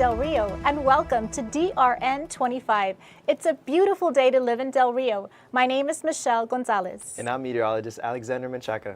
Del Rio, and welcome to DRN25. It's a beautiful day to live in Del Rio. My name is Michelle Gonzalez. And I'm meteorologist Alexander Menchaca.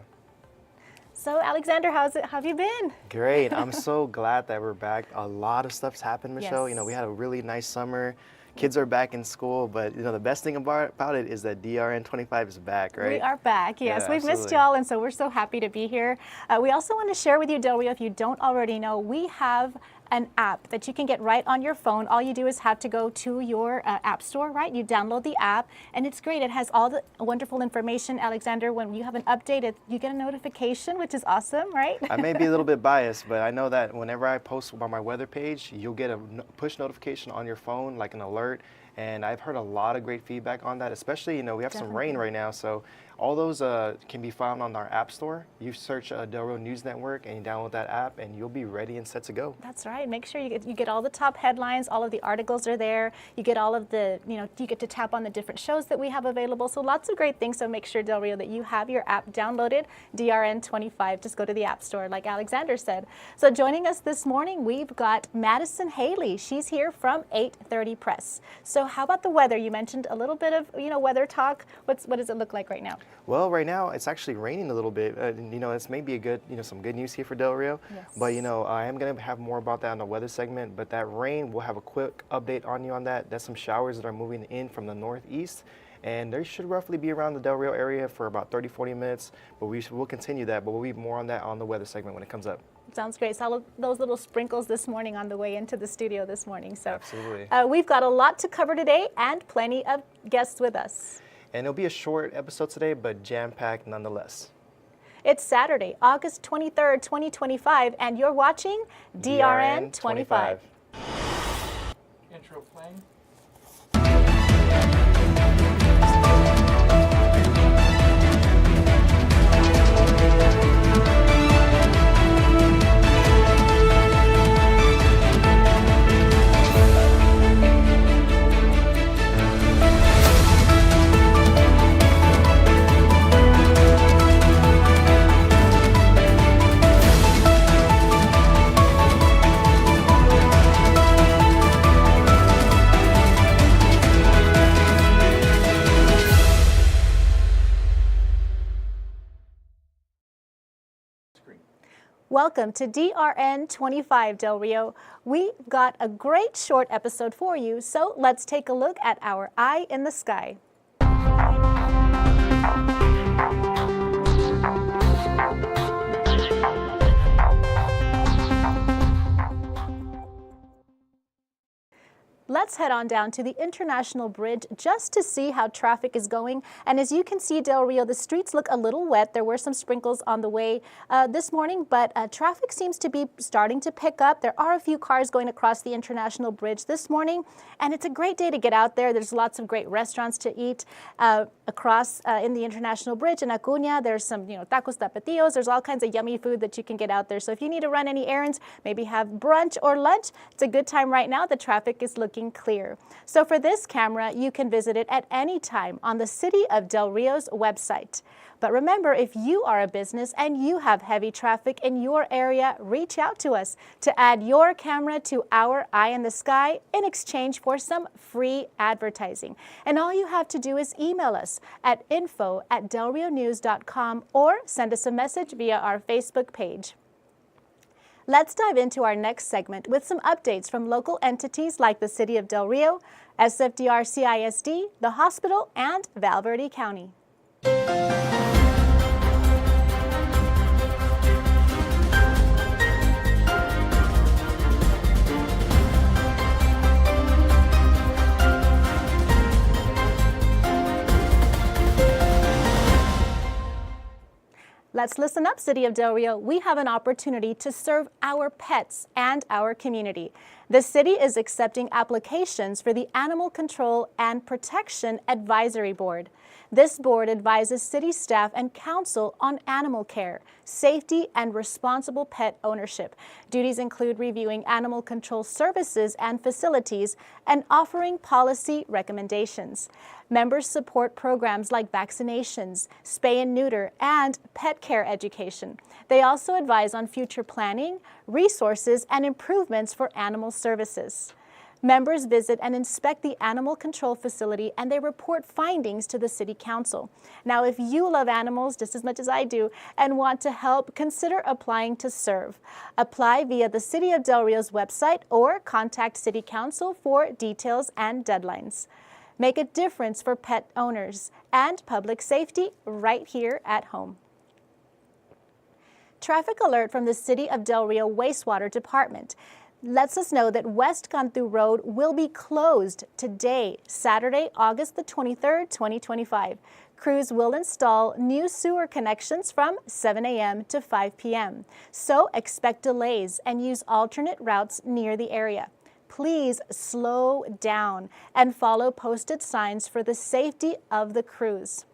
So Alexander, how have you been? Great. I'm so glad that we're back. A lot of stuff's happened, Michelle. Yes. You know, we had a really nice summer. Kids are back in school, but you know the best thing about it is that DRN25 is back, right? We are back, yes. Yeah, We've missed absolutely. y'all, and so we're so happy to be here. We also want to share with you, Del Rio, if you don't already know, we have an app that you can get right on your phone. All you do is have to go to your app store, right? You download the app, and it's great. It has all the wonderful information. Alexander, when you have an update, you get a notification, which is awesome, right? I may be a little bit biased, but I know that whenever I post on my weather page, you'll get a push notification on your phone, like an alert. And I've heard a lot of great feedback on that, especially, you know, we have some rain right now. So all those can be found on our app store. You search Del Rio News Network and you download that app and you'll be ready and set to go. That's right. Make sure you get all the top headlines. All of the articles are there. You get all of the, you get to tap on the different shows that we have available. So lots of great things. So make sure, Del Rio, that you have your app downloaded, DRN25. Just go to the app store, like Alexander said. So joining us this morning, we've got Madison Haley. She's here from 830 Press. So how about the weather? You mentioned a little bit of, weather talk. What does it look like right now? Well, right now it's actually raining a little bit. It's maybe a good, some good news here for Del Rio. Yes. But I am going to have more about that in the weather segment. But that rain, we'll have a quick update on you on that. There's some showers that are moving in from the northeast, and they should roughly be around the Del Rio area for about 30-40 minutes. But we'll continue that. But we'll be more on that on the weather segment when it comes up. Sounds great. Saw those little sprinkles this morning on the way into the studio this morning. So absolutely. We've got a lot to cover today and plenty of guests with us. And it'll be a short episode today, but jam-packed nonetheless. It's Saturday, August 23rd, 2025, and you're watching DRN25. Intro playing. Welcome to DRN25, Del Rio. We've got a great short episode for you, so let's take a look at our eye in the sky. Let's head on down to the International Bridge just to see how traffic is going. And as you can see, Del Rio, the streets look a little wet. There were some sprinkles on the way this morning, but traffic seems to be starting to pick up. There are a few cars going across the International Bridge this morning, and it's a great day to get out there. There's lots of great restaurants to eat across in the International Bridge. In Acuña, there's some tacos tapatíos. There's all kinds of yummy food that you can get out there. So if you need to run any errands, maybe have brunch or lunch, it's a good time right now. The traffic is looking clear. So for this camera, you can visit it at any time on the City of Del Rio's website. But remember, if you are a business and you have heavy traffic in your area, reach out to us to add your camera to our Eye in the Sky in exchange for some free advertising. And all you have to do is email us at info@delrionews.com or send us a message via our Facebook page. Let's dive into our next segment with some updates from local entities like the City of Del Rio, SFDR-CISD, the hospital, and Val Verde County. Let's listen up, City of Del Rio. We have an opportunity to serve our pets and our community. The city is accepting applications for the Animal Control and Protection Advisory Board. This board advises city staff and council on animal care, safety, and responsible pet ownership. Duties include reviewing animal control services and facilities and offering policy recommendations. Members support programs like vaccinations, spay and neuter, and pet care education. They also advise on future planning, resources, and improvements for animal services. Members visit and inspect the animal control facility and they report findings to the City Council. Now, if you love animals just as much as I do and want to help, consider applying to serve. Apply via the City of Del Rio's website or contact City Council for details and deadlines. Make a difference for pet owners and public safety right here at home. Traffic alert from the City of Del Rio Wastewater Department lets us know that West Cantu Road will be closed today, Saturday, August the 23rd, 2025. Crews will install new sewer connections from 7 a.m. to 5 p.m. So expect delays and use alternate routes near the area. Please slow down and follow posted signs for the safety of the crews.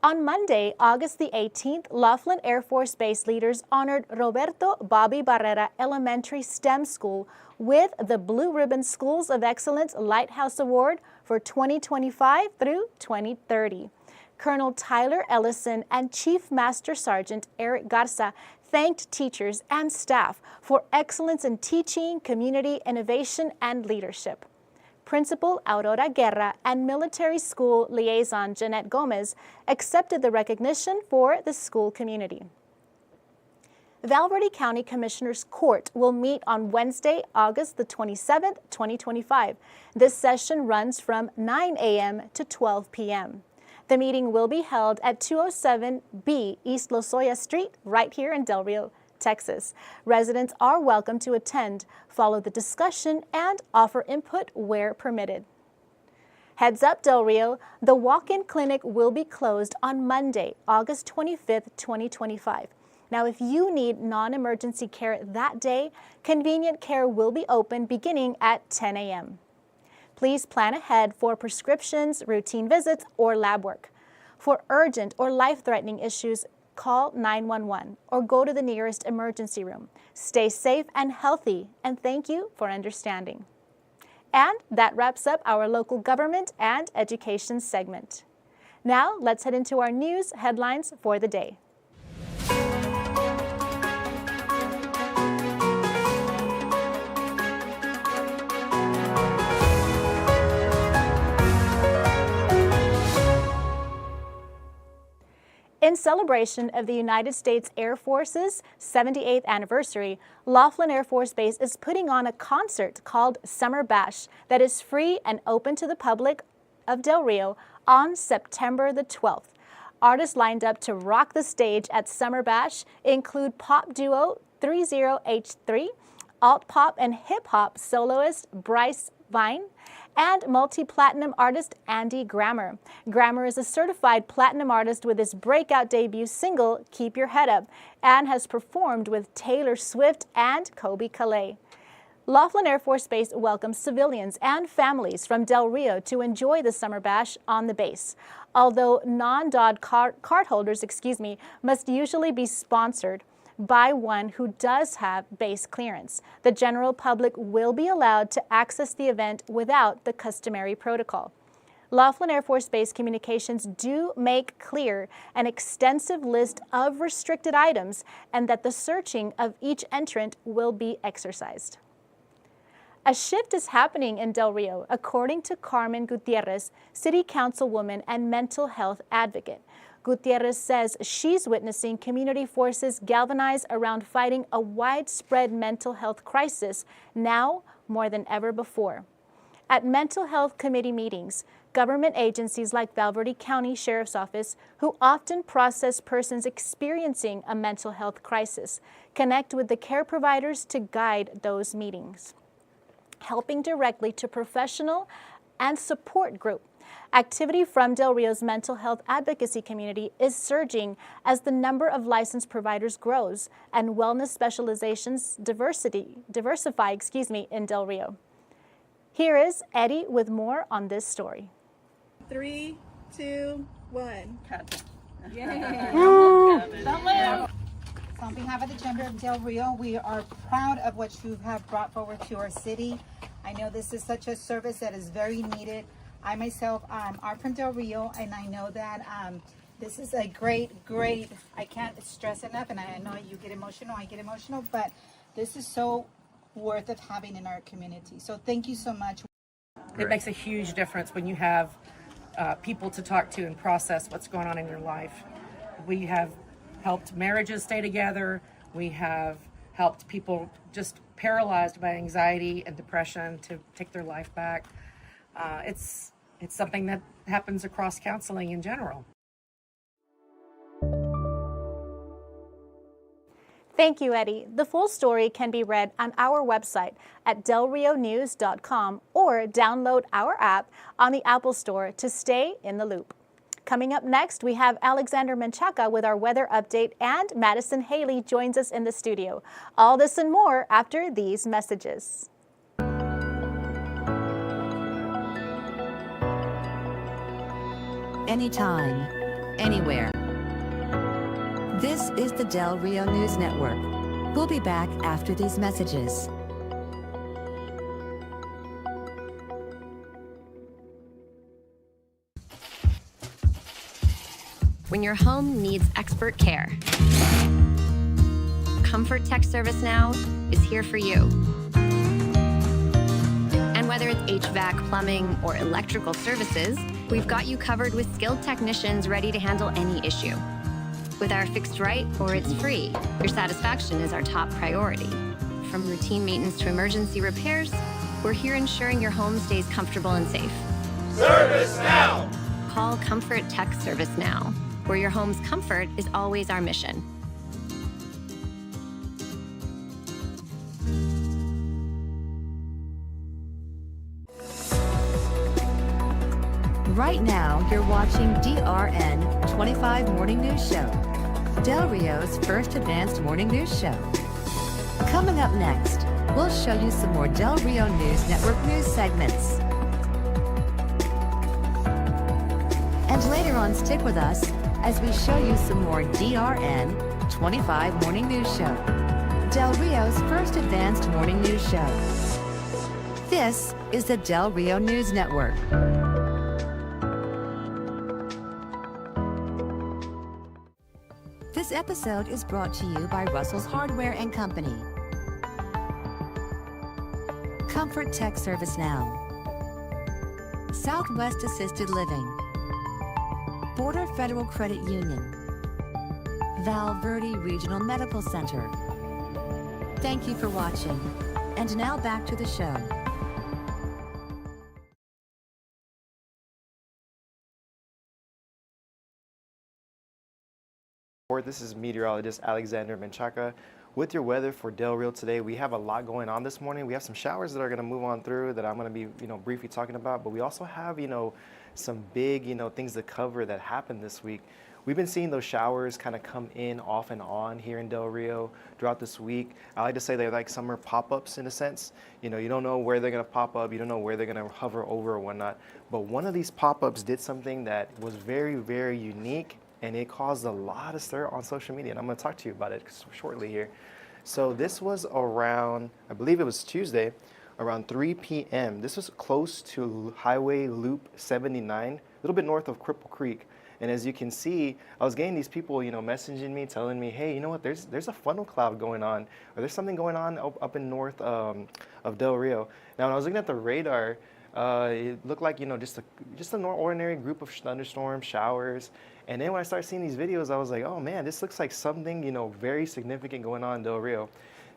On Monday, August the 18th, Laughlin Air Force Base leaders honored Roberto Bobby Barrera Elementary STEM School with the Blue Ribbon Schools of Excellence Lighthouse Award for 2025 through 2030. Colonel Tyler Ellison and Chief Master Sergeant Eric Garza thanked teachers and staff for excellence in teaching, community innovation, and leadership. Principal Aurora Guerra and Military School Liaison Jeanette Gomez accepted the recognition for the school community. Valverde County Commissioners Court will meet on Wednesday, August the 27th, 2025. This session runs from 9 a.m. to 12 p.m. The meeting will be held at 207B East Lozoya Street, right here in Del Rio, Texas. Residents are welcome to attend, follow the discussion, and offer input where permitted. Heads up, Del Rio, the walk-in clinic will be closed on Monday, August 25th, 2025. Now, if you need non-emergency care that day, convenient care will be open beginning at 10 a.m. Please plan ahead for prescriptions, routine visits, or lab work. For urgent or life-threatening issues, call 911 or go to the nearest emergency room. Stay safe and healthy, and thank you for understanding. And that wraps up our local government and education segment. Now, let's head into our news headlines for the day. In celebration of the United States Air Force's 78th anniversary, Laughlin Air Force Base is putting on a concert called Summer Bash that is free and open to the public of Del Rio on September the 12th. Artists lined up to rock the stage at Summer Bash include pop duo 30H3, alt pop and hip hop soloist Bryce Vine, and multi-platinum artist Andy Grammer. Grammer is a certified platinum artist with his breakout debut single, Keep Your Head Up, and has performed with Taylor Swift and Kobe Calais. Laughlin Air Force Base welcomes civilians and families from Del Rio to enjoy the Summer Bash on the base. Although non-DOD cardholders, must usually be sponsored by one who does have base clearance. The general public will be allowed to access the event without the customary protocol. Laughlin Air Force Base communications do make clear an extensive list of restricted items and that the searching of each entrant will be exercised. A shift is happening in Del Rio, according to Carmen Gutierrez, City Councilwoman and mental health advocate. Gutierrez says she's witnessing community forces galvanize around fighting a widespread mental health crisis now more than ever before. At mental health committee meetings, government agencies like Valverde County Sheriff's Office, who often process persons experiencing a mental health crisis, connect with the care providers to guide those meetings, helping directly to professional and support group. Activity from Del Rio's mental health advocacy community is surging as the number of licensed providers grows and wellness specializations diversify in Del Rio. Here is Eddie with more on this story. 3, 2, 1. So on behalf of the Chamber of Del Rio, we are proud of what you have brought forward to our city. I know this is such a service that is very needed. I myself are from Del Rio, and I know that this is a great, I can't stress enough, and I know you get emotional, I get emotional, but this is so worth of having in our community. So thank you so much. It makes a huge difference when you have people to talk to and process what's going on in your life. We have helped marriages stay together. We have helped people just paralyzed by anxiety and depression to take their life back. It's something that happens across counseling in general. Thank you, Eddie. The full story can be read on our website at delrionews.com or download our app on the Apple Store to stay in the loop. Coming up next, we have Alexander Menchaca with our weather update, and Madison Haley joins us in the studio. All this and more after these messages. Anytime, anywhere. This is the Del Rio News Network. We'll be back after these messages. When your home needs expert care, Comfort Tech Service Now is here for you. And whether it's HVAC, plumbing, or electrical services, we've got you covered with skilled technicians ready to handle any issue. With our fixed right or it's free, your satisfaction is our top priority. From routine maintenance to emergency repairs, we're here ensuring your home stays comfortable and safe. Service Now! Call Comfort Tech Service Now, where your home's comfort is always our mission. Right now, you're watching DRN25 Morning News Show, Del Rio's first advanced morning news show. Coming up next, we'll show you some more Del Rio News Network news segments. And later on, stick with us as we show you some more DRN25 Morning News Show, Del Rio's first advanced morning news show. This is the Del Rio News Network. This episode is brought to you by Russell's Hardware and Company, Comfort Tech Service Now, Southwest Assisted Living, Border Federal Credit Union, Val Verde Regional Medical Center. Thank you for watching. And now back to the show. This is meteorologist Alexander Menchaca with your weather for Del Rio today. We have a lot going on this morning. We have some showers that are going to move on through that I'm going to be, briefly talking about, but we also have, some big, things to cover that happened this week. We've been seeing those showers kind of come in off and on here in Del Rio throughout this week. I like to say they're like summer pop-ups in a sense. You don't know where they're going to pop up. You don't know where they're going to hover over or whatnot. But one of these pop-ups did something that was very, very unique, and it caused a lot of stir on social media. And I'm going to talk to you about it shortly here. So this was around, I believe it was Tuesday, around 3 p.m. This was close to Highway Loop 79, a little bit north of Cripple Creek. And as you can see, I was getting these people, messaging me, telling me, hey, you know what, there's a funnel cloud going on, or there's something going on up in north of Del Rio. Now, when I was looking at the radar, it looked like, just an ordinary group of thunderstorms, showers. And then when I started seeing these videos, I was like, oh man, this looks like something, very significant going on in Del Rio.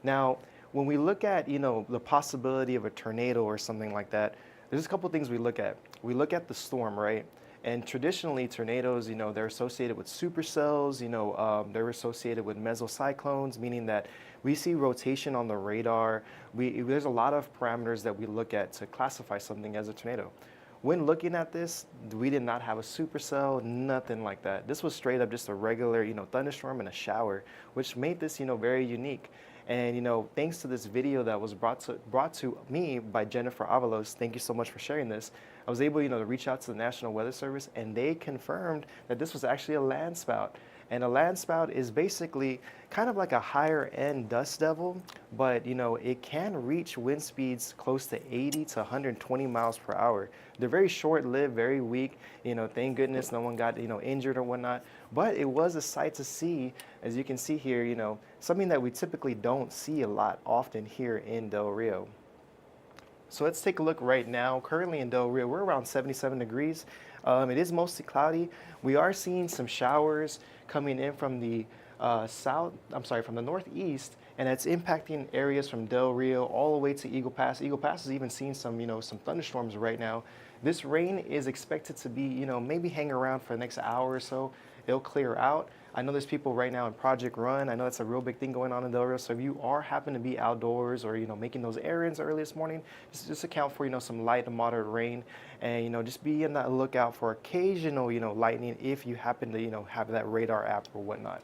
Now, when we look at, the possibility of a tornado or something like that, there's a couple things we look at. We look at the storm, right? And traditionally, tornadoes, they're associated with supercells, they're associated with mesocyclones, meaning that we see rotation on the radar. There's a lot of parameters that we look at to classify something as a tornado. When looking at this, we did not have a supercell, nothing like that. This was straight up just a regular, thunderstorm and a shower, which made this, very unique. And, thanks to this video that was brought to me by Jennifer Avalos, thank you so much for sharing this, I was able, to reach out to the National Weather Service, and they confirmed that this was actually a land spout. And a land spout is basically kind of like a higher end dust devil, but you know, it can reach wind speeds close to 80 to 120 miles per hour. They're very short lived, very weak. You know, thank goodness no one got, you know, injured or whatnot. But it was a sight to see, as you can see here, you know, something that we typically don't see a lot often here in Del Rio. So let's take a look right now. Currently in Del Rio, we're around 77 degrees. It is mostly cloudy. We are seeing some showers coming in from the from the northeast, and it's impacting areas from Del Rio all the way to Eagle Pass. Eagle Pass is even seeing some, you know, some thunderstorms right now. This rain is expected to be, you know, maybe hang around for the next hour or so. It'll clear out. I know there's people right now in Project Run. I know that's a real big thing going on in Del Rio. So if you are happen to be outdoors or, you know, making those errands early this morning, just account for, you know, some light to moderate rain, and, you know, just be in that lookout for occasional, you know, lightning if you happen to, you know, have that radar app or whatnot.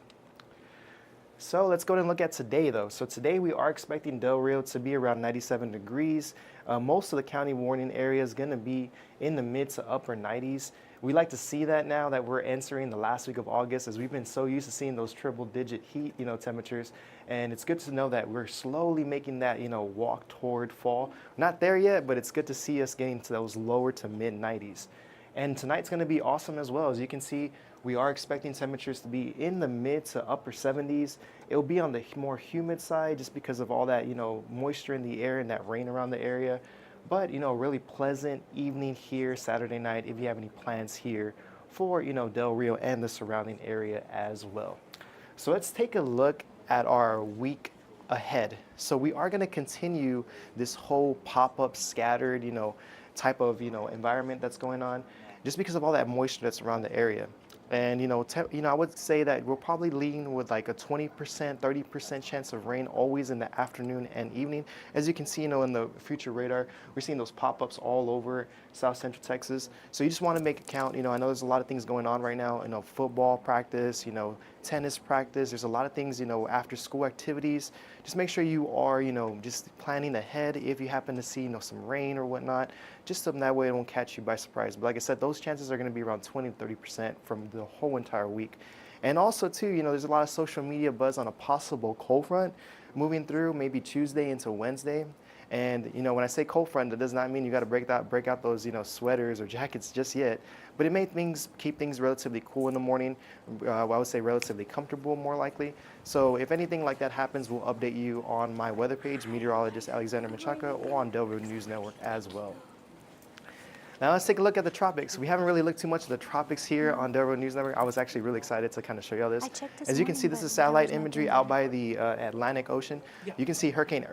So let's go ahead and look at today though. So today we are expecting Del Rio to be around 97 degrees. Most of the county warning area is going to be in the mid to upper 90s. We like to see that now that we're entering the last week of August, as we've been so used to seeing those triple digit heat, you know, temperatures. And it's good to know that we're slowly making that, you know, walk toward fall. Not there yet, but it's good to see us getting to those lower to mid 90s. And tonight's going to be awesome as well. As you can see, we are expecting temperatures to be in the mid to upper 70s. It'll be on the more humid side just because of all that, you know, moisture in the air and that rain around the area. But, you know, really pleasant evening here Saturday night if you have any plans here for, you know, Del Rio and the surrounding area as well. So let's take a look at our week ahead. So we are going to continue this whole pop-up scattered, you know, type of, you know, environment that's going on just because of all that moisture that's around the area. And, you know, I would say that we'll probably lean with like a 20%, 30% chance of rain always in the afternoon and evening. As you can see, you know, in the future radar, we're seeing those pop-ups all over South Central Texas. So you just want to make it count. You know, I know there's a lot of things going on right now, you know, football practice, you know, tennis practice. There's a lot of things, you know, after school activities. Just make sure you are, you know, just planning ahead if you happen to see, you know, some rain or whatnot, just so that way it won't catch you by surprise. But like I said, those chances are going to be around 20 to 30% from the whole entire week. And also too, you know, there's a lot of social media buzz on a possible cold front moving through maybe Tuesday into Wednesday. And, you know, when I say cold front, that does not mean you got to break out those, you know, sweaters or jackets just yet. But it may keep things relatively cool in the morning. I would say relatively comfortable, more likely. So if anything like that happens, we'll update you on my weather page, meteorologist Alexander Menchaca, or on Del Rio News Network as well. Now let's take a look at the tropics. We haven't really looked too much at the tropics here on Del Rio News Network. I was actually really excited to kind of show you all this. As you can see, this is satellite imagery out by the Atlantic Ocean. You can see Hurricane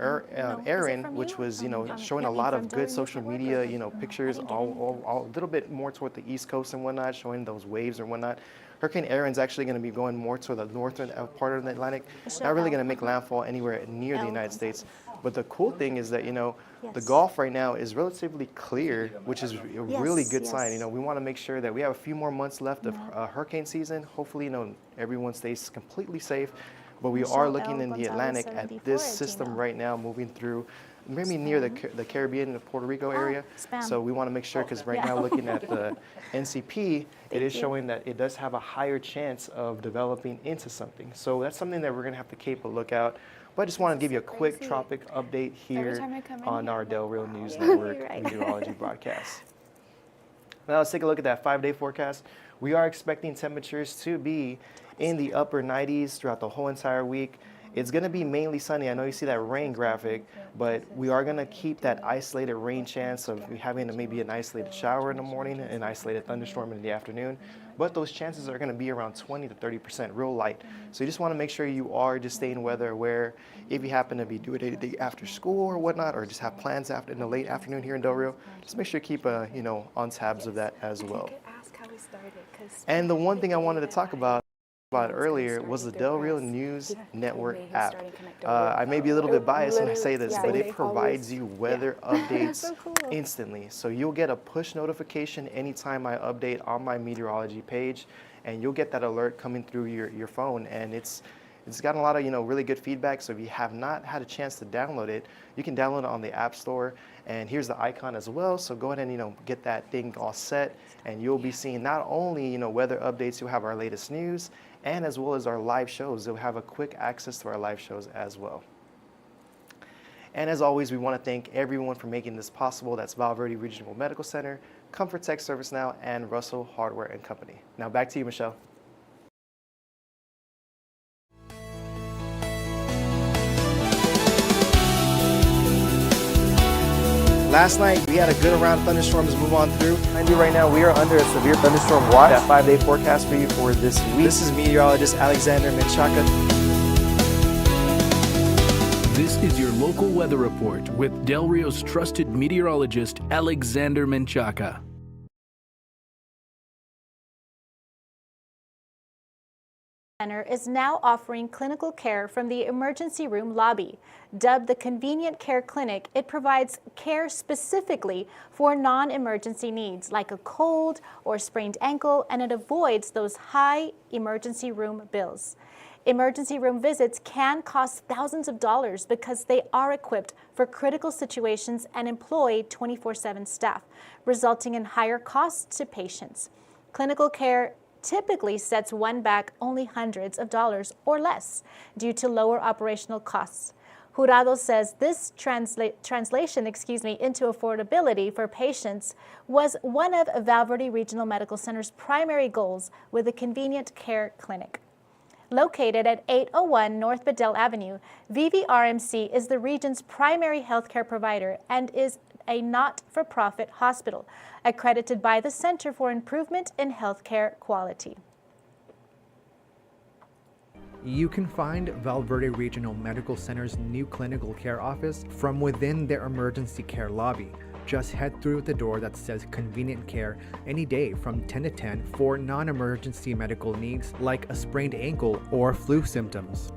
Erin, which was, you know, showing a lot of good social media, you know, pictures all a little bit more toward the East Coast and whatnot, showing those waves and whatnot. Hurricane Erin's actually going to be going more to the northern part of the Atlantic. Not really going to make landfall anywhere near the United States. But the cool thing is that, you know, the Gulf right now is relatively clear, which is a really good sign. You know, we want to make sure that we have a few more months left of hurricane season. Hopefully, you know, everyone stays completely safe. But we are looking in the Atlantic at this system right now moving through maybe near the Caribbean and the Puerto Rico area. So we want to make sure, because right now looking at the NCP, it is showing that it does have a higher chance of developing into something. So that's something that we're going to have to keep a lookout. But I just want to give you a quick tropic update here on our Del Rio News Network meteorology broadcast. Now let's take a look at that 5-day forecast. We are expecting temperatures to be in the upper 90s throughout the whole entire week. It's going to be mainly sunny. I know you see that rain graphic, but we are going to keep that isolated rain chance of having maybe an isolated shower in the morning and an isolated thunderstorm in the afternoon. But those chances are going to be around 20 to 30%, real light. So you just want to make sure you are just staying weather aware. If you happen to be doing anything after school or whatnot, or just have plans in the late afternoon here in Del Rio, just make sure you keep you know, on tabs of that as well. And the one thing I wanted to talk about earlier was the Del Rio News Network app. I may be a little bit biased when I say this, but it provides you weather updates instantly. So you'll get a push notification anytime I update on my meteorology page, and you'll get that alert coming through your phone. And it's gotten a lot of, you know, really good feedback. So if you have not had a chance to download it, you can download it on the App Store. And here's the icon as well. So go ahead and, you know, get that thing all set, and you'll be seeing not only, you know, weather updates, you'll have our latest news, and as well as our live shows. They'll have a quick access to our live shows as well. And as always, we want to thank everyone for making this possible. That's Val Verde Regional Medical Center, Comfort Tech ServiceNow, and Russell Hardware and Company. Now back to you, Michelle. Last night, we had a good round of thunderstorms move on through. Right now, we are under a severe thunderstorm watch. That 5-day forecast for you for this week. This is meteorologist Alexander Menchaca. This is your local weather report with Del Rio's trusted meteorologist, Alexander Menchaca. Center is now offering clinical care from the emergency room lobby. Dubbed the Convenient Care Clinic, it provides care specifically for non-emergency needs like a cold or sprained ankle, and it avoids those high emergency room bills. Emergency room visits can cost thousands of dollars because they are equipped for critical situations and employ 24/7 staff, resulting in higher costs to patients. Clinical care typically sets one back only hundreds of dollars or less due to lower operational costs. Jurado says this translation into affordability for patients was one of Val Verde Regional Medical Center's primary goals with the Convenient Care Clinic. Located at 801 North Bedell Avenue, VVRMC is the region's primary healthcare provider and is a not-for-profit hospital accredited by the Center for Improvement in Healthcare Quality. You can find Val Verde Regional Medical Center's new clinical care office from within their emergency care lobby. Just head through the door that says Convenient Care any day from 10 to 10 for non-emergency medical needs like a sprained ankle or flu symptoms.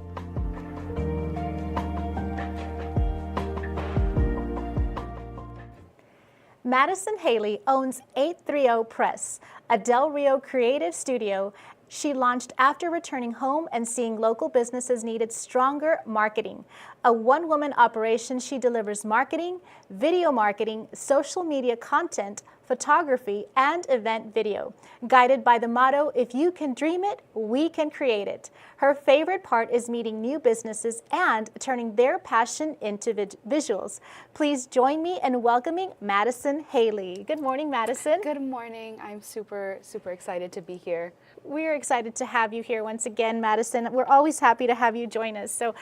Madison Haley owns 830 Press, a Del Rio creative studio she launched after returning home and seeing local businesses needed stronger marketing. A one-woman operation, she delivers marketing, video marketing, social media content, photography, and event video. Guided by the motto, if you can dream it, we can create it. Her favorite part is meeting new businesses and turning their passion into visuals. Please join me in welcoming Madison Haley. Good morning, Madison. Good morning. I'm super excited to be here. We're excited to have you here once again, Madison. We're always happy to have you join us. So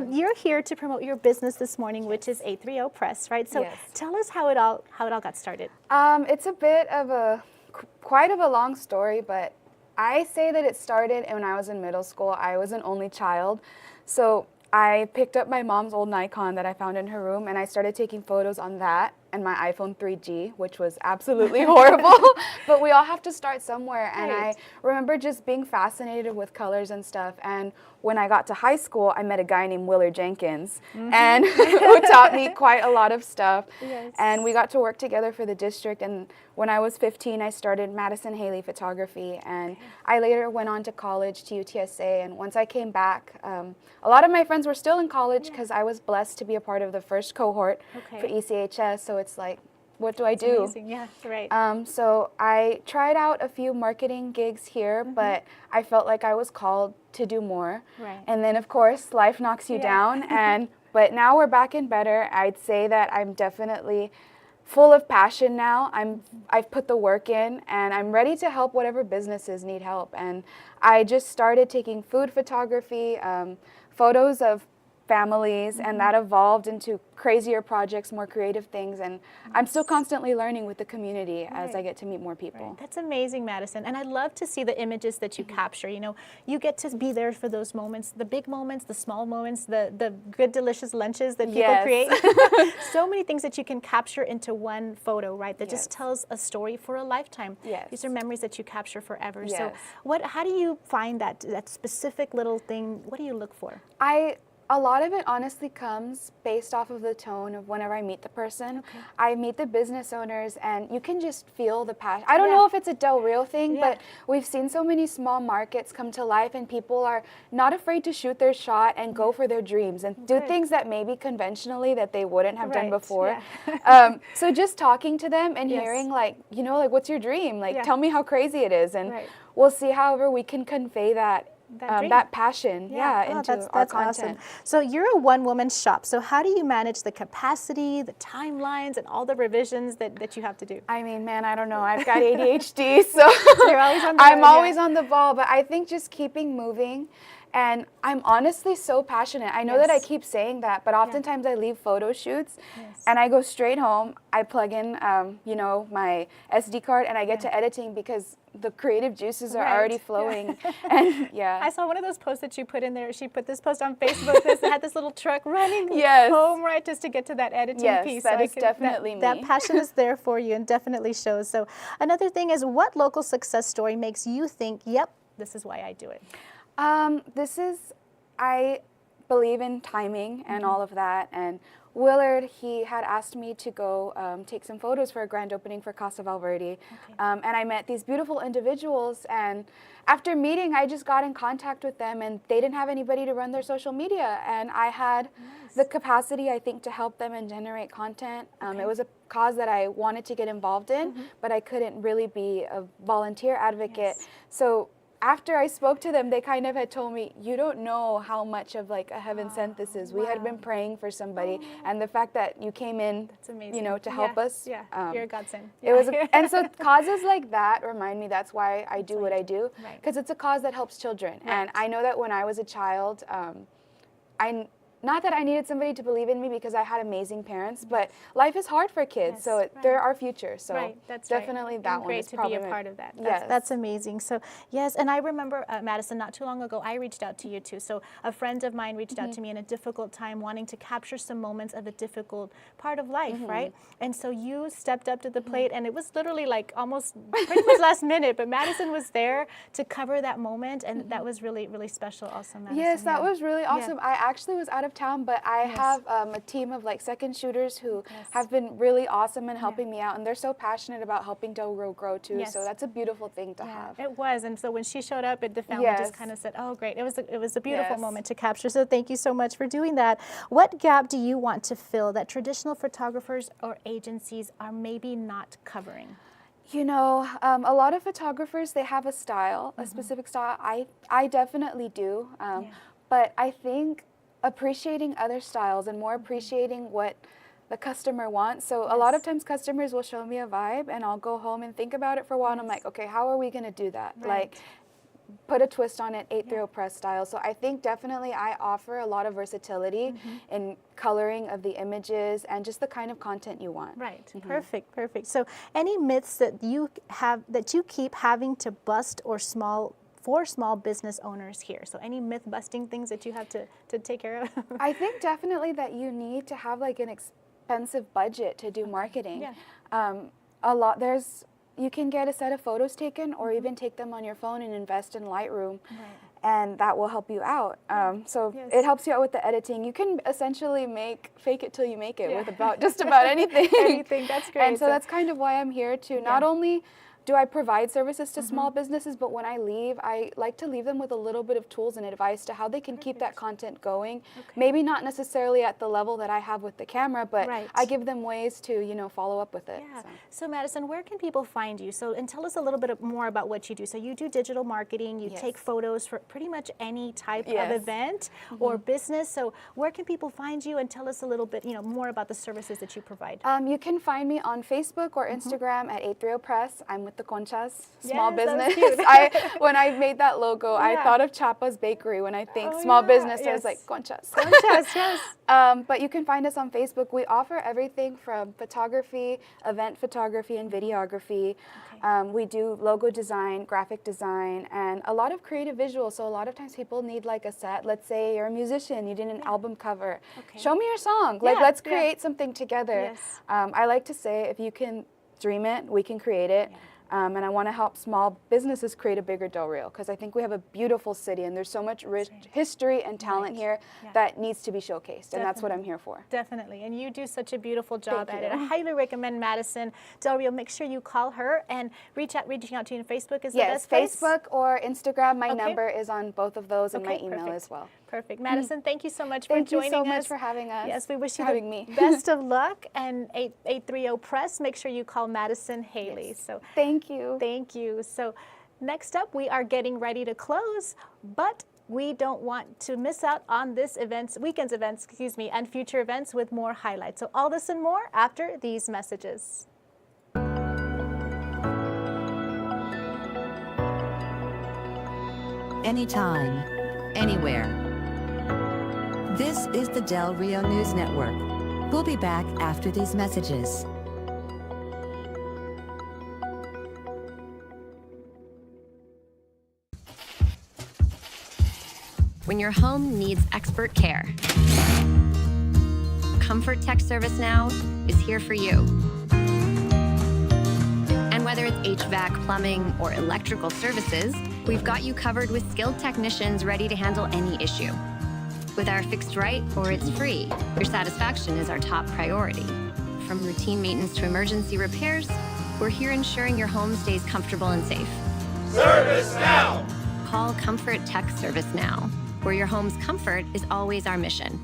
you're here to promote your business this morning, which is 830 Press, right? So tell us how it all got started. It's a bit of quite of a long story, but I say that it started when I was in middle school. I was an only child. So I picked up my mom's old Nikon that I found in her room, and I started taking photos on that and my iPhone 3G, which was absolutely horrible. But we all have to start somewhere. And I remember just being fascinated with colors and stuff. And when I got to high school, I met a guy named Willard Jenkins, and who taught me quite a lot of stuff. And we got to work together for the district. And when I was 15, I started Madison Haley Photography. And I later went on to college, to UTSA. And once I came back, a lot of my friends were still in college because I was blessed to be a part of the first cohort for ECHS. So it's like, what do I do? Amazing. Yeah, right. So I tried out a few marketing gigs here, but I felt like I was called to do more. And then, of course, life knocks you down. But now we're back and better. I'd say that I'm definitely full of passion now. I've put the work in, and I'm ready to help whatever businesses need help. And I just started taking food photography, photos of families, and that evolved into crazier projects, more creative things, and I'm still constantly learning with the community as I get to meet more people. That's amazing, Madison, and I love to see the images that you capture. You know, you get to be there for those moments, the big moments, the small moments, the good, delicious lunches that people create. So many things that you can capture into one photo, right, that just tells a story for a lifetime. These are memories that you capture forever. So how do you find that specific little thing? What do you look for? A lot of it honestly comes based off of the tone of whenever I meet the person. I meet the business owners, and you can just feel the passion. I don't know if it's a Del Rio thing, but we've seen so many small markets come to life, and people are not afraid to shoot their shot and go for their dreams and do things that maybe conventionally that they wouldn't have done before. So just talking to them and hearing like, you know, like, what's your dream? Like, tell me how crazy it is. And we'll see however we can convey that dream. that passion, Oh, into that's our awesome. content. So you're a one-woman shop. So how do you manage the capacity, the timelines, and all the revisions that you have to do? I mean, man, I don't know. I've got ADHD, so You're always on the I'm road, always yeah. on the ball. But I think just keeping moving. And I'm honestly so passionate. I know that I Yes. keep saying that, but oftentimes I leave photo shoots and I go straight home. I plug in, you know, my SD card and I get to editing because the creative juices are already flowing. And I saw one of those posts that you put in there. She put this post on Facebook. This had this little truck running home, right, just to get to that editing piece. That is definitely me. That passion is there for you and definitely shows. So another thing is, what local success story makes you think, yep, this is why I do it? I believe in timing and all of that. And Willard, he had asked me to go take some photos for a grand opening for Casa Valverde. And I met these beautiful individuals. And after meeting, I just got in contact with them and they didn't have anybody to run their social media. And I had the capacity, I think, to help them and generate content. It was a cause that I wanted to get involved in, but I couldn't really be a volunteer advocate. So after I spoke to them, they kind of had told me, you don't know how much of like a heaven sent this is. We had been praying for somebody, and the fact that you came in, you know, to help us. You're a godsend. It was, and so causes like that remind me that's why I do what I do, because it's a cause that helps children. And I know that when I was a child, not that I needed somebody to believe in me because I had amazing parents, but life is hard for kids, so they're our future. So definitely that one is probably great to be a part of that. Yes. That's amazing. So yes, and I remember, Madison, not too long ago, I reached out to you too. So a friend of mine reached out to me in a difficult time, wanting to capture some moments of a difficult part of life, right? And so you stepped up to the plate, and it was literally like almost pretty much last minute, but Madison was there to cover that moment, and that was really, really special also, Madison. Yes, that was really awesome. I actually was out of town, but I have a team of like second shooters who have been really awesome in helping me out, and they're so passionate about helping Del Rio grow too. So that's a beautiful thing to have. It was, and so when she showed up, the family just kind of said, "Oh, great!" It was a beautiful moment to capture. So thank you so much for doing that. What gap do you want to fill that traditional photographers or agencies are maybe not covering? You know, a lot of photographers, they have a style, a specific style. I definitely do, but I think appreciating other styles and more appreciating what the customer wants. So a lot of times customers will show me a vibe and I'll go home and think about it for a while and I'm like, okay, how are we going to do that? Like, put a twist on it, 830 press style. So I think definitely I offer a lot of versatility in coloring of the images and just the kind of content you want. Right. Perfect. Perfect. So any myths that you keep having to bust for small business owners here? So any myth busting things that you have to take care of? I think definitely that you need to have like an expensive budget to do marketing. You can get a set of photos taken or even take them on your phone and invest in Lightroom. And that will help you out. So it helps you out with the editing. You can essentially fake it till you make it with just about anything. Anything, that's great. And so that's kind of why I'm here to not only do I provide services to small businesses, but when I leave, I like to leave them with a little bit of tools and advice to how they can keep that content going. Maybe not necessarily at the level that I have with the camera, but I give them ways to, you know, follow up with it. So Madison, where can people find you? So, and tell us a little bit more about what you do. So you do digital marketing, you take photos for pretty much any type of event or business. So where can people find you, and tell us a little bit, you know, more about the services that you provide? You can find me on Facebook or Instagram at 830 Press. I'm with the Conchas, small business. When I made that logo, I thought of Chapa's Bakery. When I think small business, I was like, Conchas. Conchas, but you can find us on Facebook. We offer everything from photography, event photography, and videography. We do logo design, graphic design, and a lot of creative visuals. So a lot of times people need like a set. Let's say you're a musician, you did an album cover. Show me your song. Like, let's create something together. I like to say, if you can dream it, we can create it. And I want to help small businesses create a bigger Del Rio, because I think we have a beautiful city and there's so much rich history and talent here that needs to be showcased, and that's what I'm here for. Definitely, and you do such a beautiful job at it. I highly recommend Madison Del Rio. Make sure you call her and reaching out to you on Facebook is the best place? Facebook or Instagram. My number is on both of those, and my email as well. Perfect. Madison, thank you so much for joining us. Thank you so much for having us. Yes, we wish you the best of luck. And 830 Press, make sure you call Madison Haley. So thank you. Thank you. So Next up, we are getting ready to close, but we don't want to miss out on this weekend's events, and future events with more highlights. So all this and more after these messages. Anytime, anywhere. This is the Del Rio News Network. We'll be back after these messages. When your home needs expert care, Comfort Tech Service Now is here for you. And whether it's HVAC, plumbing, or electrical services, we've got you covered with skilled technicians ready to handle any issue. With our fixed right or it's free, your satisfaction is our top priority. From routine maintenance to emergency repairs, we're here ensuring your home stays comfortable and safe. Service now. Call Comfort Tech Service Now, where your home's comfort is always our mission.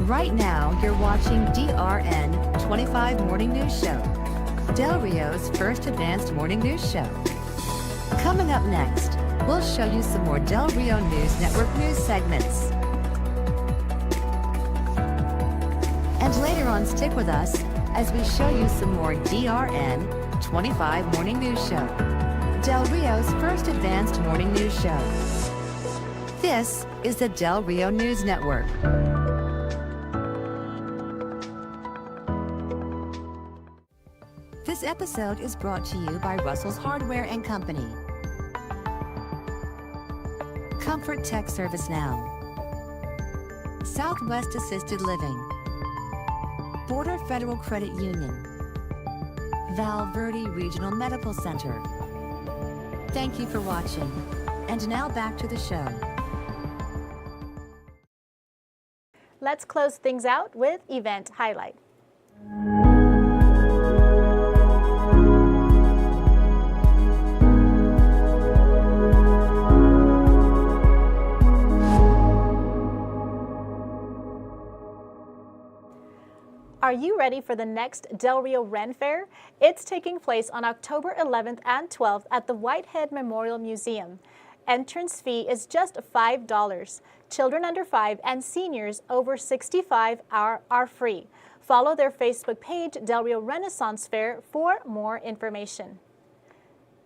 Right now, you're watching DRN25 Morning News Show, Del Rio's first advanced morning news show. Coming up next, we'll show you some more Del Rio News Network news segments. And later on, stick with us as we show you some more DRN25 Morning News Show, Del Rio's first advanced morning news show. This is the Del Rio News Network. This episode is brought to you by Russell's Hardware and Company, Comfort Tech Service Now, Southwest Assisted Living, Border Federal Credit Union, Val Verde Regional Medical Center. Thank you for watching. And now back to the show. Let's close things out with event highlight. Are you ready for the next Del Rio Ren Fair? It's taking place on October 11th and 12th at the Whitehead Memorial Museum. Entrance fee is just $5. Children under 5 and seniors over 65 are free. Follow their Facebook page, Del Rio Renaissance Fair, for more information.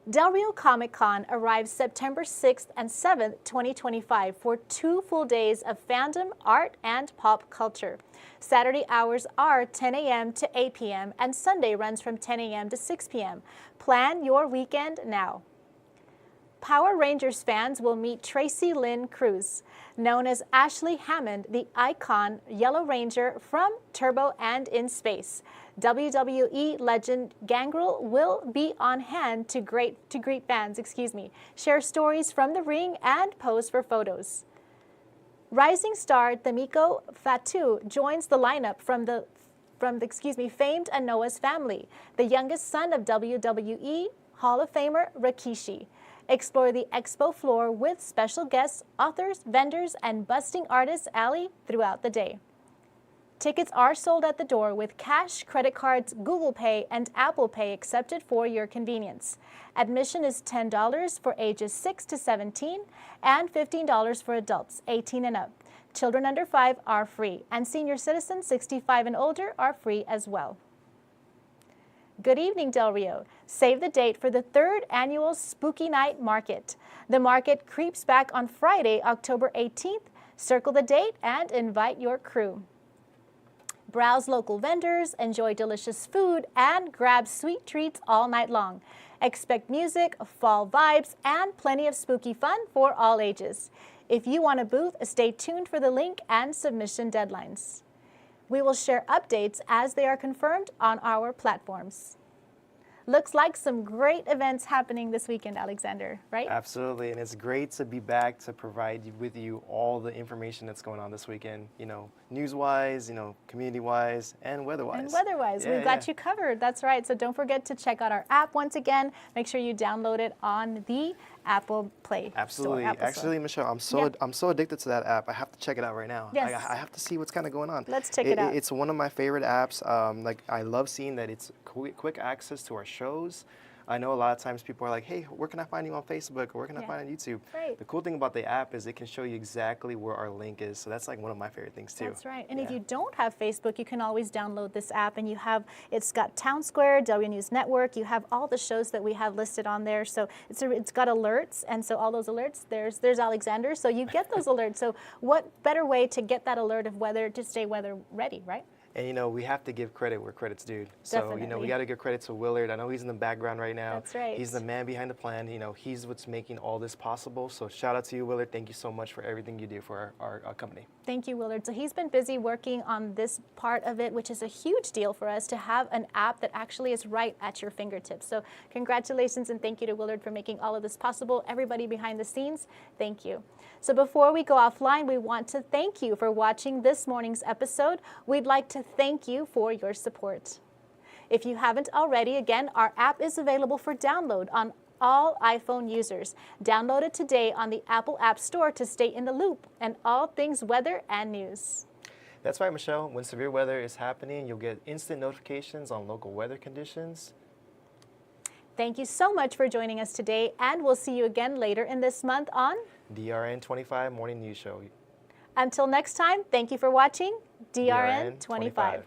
Del Rio Comic Con arrives September 6th and 7th, 2025 for 2 full days of fandom, art, and pop culture. Saturday hours are 10 a.m. to 8 p.m. and Sunday runs from 10 a.m. to 6 p.m. Plan your weekend now. Power Rangers fans will meet Tracy Lynn Cruz, known as Ashley Hammond, the icon Yellow Ranger from Turbo and in Space. WWE legend Gangrel will be on hand to greet fans, share stories from the ring and pose for photos. Rising star Tamiko Fatu joins the lineup from the famed Anoa's family, the youngest son of WWE Hall of Famer Rikishi. Explore the expo floor with special guests, authors, vendors, and busting artist alley throughout the day. Tickets are sold at the door with cash, credit cards, Google Pay, and Apple Pay accepted for your convenience. Admission is $10 for ages 6 to 17 and $15 for adults 18 and up. Children under 5 are free, and senior citizens 65 and older are free as well. Good evening, Del Rio. Save the date for the 3rd annual Spooky Night Market. The market creeps back on Friday, October 18th. Circle the date and invite your crew. Browse local vendors, enjoy delicious food, and grab sweet treats all night long. Expect music, fall vibes, and plenty of spooky fun for all ages. If you want a booth, stay tuned for the link and submission deadlines. We will share updates as they are confirmed on our platforms. Looks like some great events happening this weekend, Alexander, right? Absolutely, and it's great to be back to provide with you all the information that's going on this weekend, news-wise, community-wise, and weather-wise. And weather-wise, we've got you covered, that's right. So don't forget to check out our app once again. Make sure you download it on the Apple Play Absolutely. Store. Apple Actually, Store. Michelle, Yeah. I'm so addicted to that app. I have to check it out right now. Yes. I have to see what's kind of going on. Let's check it out. It's one of my favorite apps. Like I love seeing that it's quick access to our shows. I know a lot of times people are like, hey, where can I find you on Facebook or where can I find you on YouTube? Right. The cool thing about the app is it can show you exactly where our link is. So that's like one of my favorite things too. That's right. And if you don't have Facebook, you can always download this app, and it's got Town Square, W News Network. You have all the shows that we have listed on there. So it's got alerts, and so all those alerts, there's Alexander. So you get those alerts. So what better way to get that alert of weather to stay weather ready, right? And you know, we have to give credit where credit's due. So, you know, we got to give credit to Willard. I know he's in the background right now. That's right. He's the man behind the plan. You know, he's what's making all this possible. So shout out to you, Willard. Thank you so much for everything you do for our company. Thank you, Willard. So he's been busy working on this part of it, which is a huge deal for us to have an app that actually is right at your fingertips. So congratulations and thank you to Willard for making all of this possible. Everybody behind the scenes, thank you. So before we go offline, we want to thank you for watching this morning's episode. We'd like to thank you for your support. If you haven't already, again, our app is available for download on all iPhone users. Download it today on the Apple App Store to stay in the loop and all things weather and news. That's right, Michelle. When severe weather is happening, you'll get instant notifications on local weather conditions. Thank you so much for joining us today, and we'll see you again later in this month on DRN25 Morning News Show. Until next time, thank you for watching DRN25.